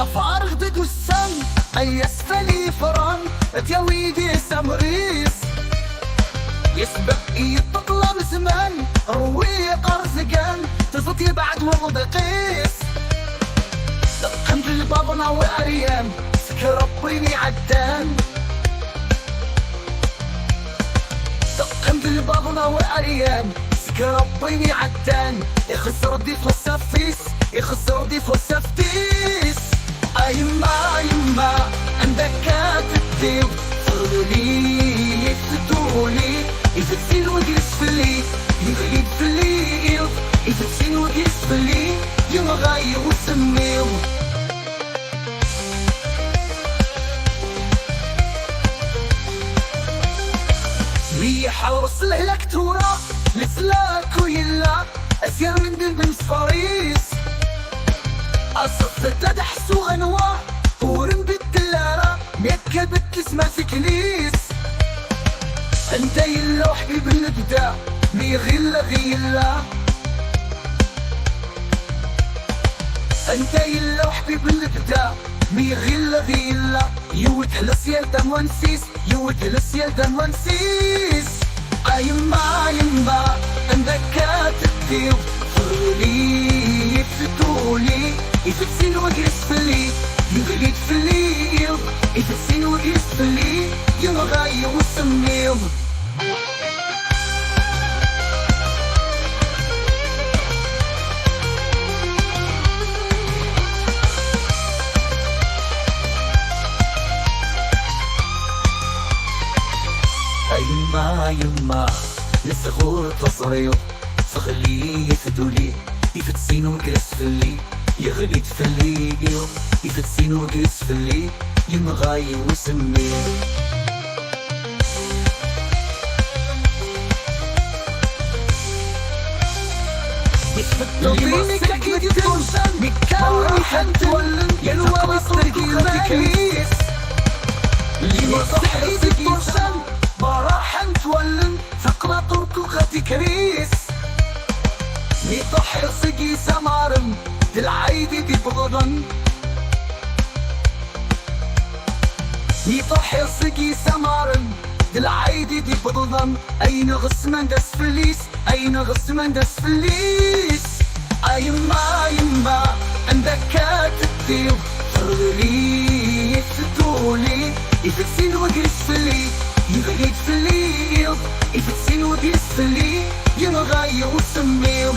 فارغ دد السم أي أسفلي فران تيويدي سمريس يسبق يتطلب زمان روي قرزقان تزطي بعد وضع قيس دقمت البابنا وأريام سكر ربيني عدان دقمت البابنا وأريام سكر ربيني عدان يخسر ضيف والسفيس يخسر ضيف والسفتيس أيما يما عندك كاتبتيو فرلي يفتولي يفتسين وجلس فلي يغليب فلي يفتسين وجلس فلي يمغاي وسميو ريحة وصل الكتورة لسلاك ويلا أسير من دل بمسفاريس أصف تدحسو أنواع ورم بالدلارة ميكا بتسمى في كليس انت يلا حبيب الابداع مي غيلا غيلا انت يلا حبيب الابداع مي غيلا غيلا يوت هلسيال دم ونسيس يوت هلسيال دم ونسيس يما يما عندك كاتبتيو فرولي يفتولي يفتسين وجلس فلي يغليد فلي يفتسين وجلس فلي يمغاي وسميو يما للصغور تصريو فخليه يفدولي يفتسين وجلس فلي يغليد فلي يفتسين وجلس فلي يمغاي وسميو يفدوليني كاكيد تنشن مكاوي حنتولن يلوى مسترقي المكليس لما صحيت تنشن براحة تولن فقرة طرق غتي كريس ميطحر سقي سمارم دالعايدي دي بغضن ميطحر سقي سمارم دالعايدي دي بغضن أين غسمان داس فليس أين غسمان داس فليس يما يما عندك كاتبتيو فرلي يفتولي يفتسين وجلس فلي يغليد فلي يفتسين وجلس فلي يمغاي وسميو